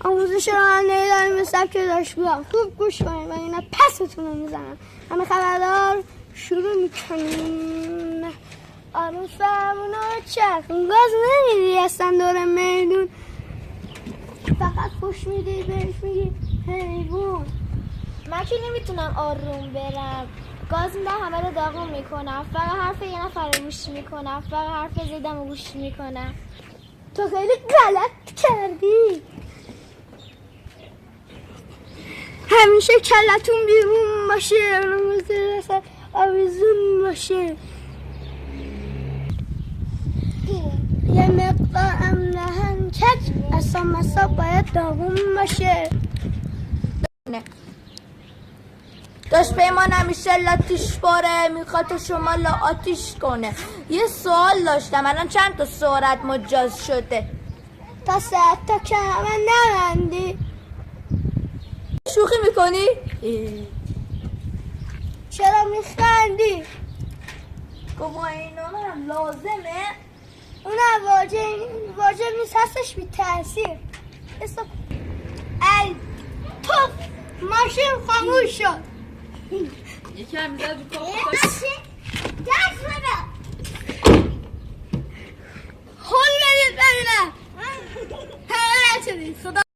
آموزش رانندگی داریم به سبک دانشگاه. خوب گوش کنید و اینا پستون رو میزنم. همه خبردار شروع میکنیم. آروم فرمون رو چرخ گاز نمیدی اصلا دور میدون، فقط خوش میدی بهش میگی حیوان. من که نمیتونم آروم برم، گاز میدم همه رو داغون میکنم، فقط حرف یه نفر رو گوش میکنم، فقط حرف زیدم رو گوش میکنم. تو خیلی غلط کردی. همیشه کلتون بیرون باشه، روزی آویزون باشه. یه مقدار امنهن کج اصلا مسا باید داغون باشه. داشت پیمان همیشه لاتیش باره، میخواد شما لا آتیش کنه. یه سوال داشتم، الان چند تا سرعت مجاز شده؟ تا 100 تا که همه نبندی. شوخی میکنی؟ چرا میخندی؟ با اینا هم لازمه؟ اون واجب نیست، هستش بی تأثیر. ای توف ماشین خاموش شد. یکی هم میزد رو ماشین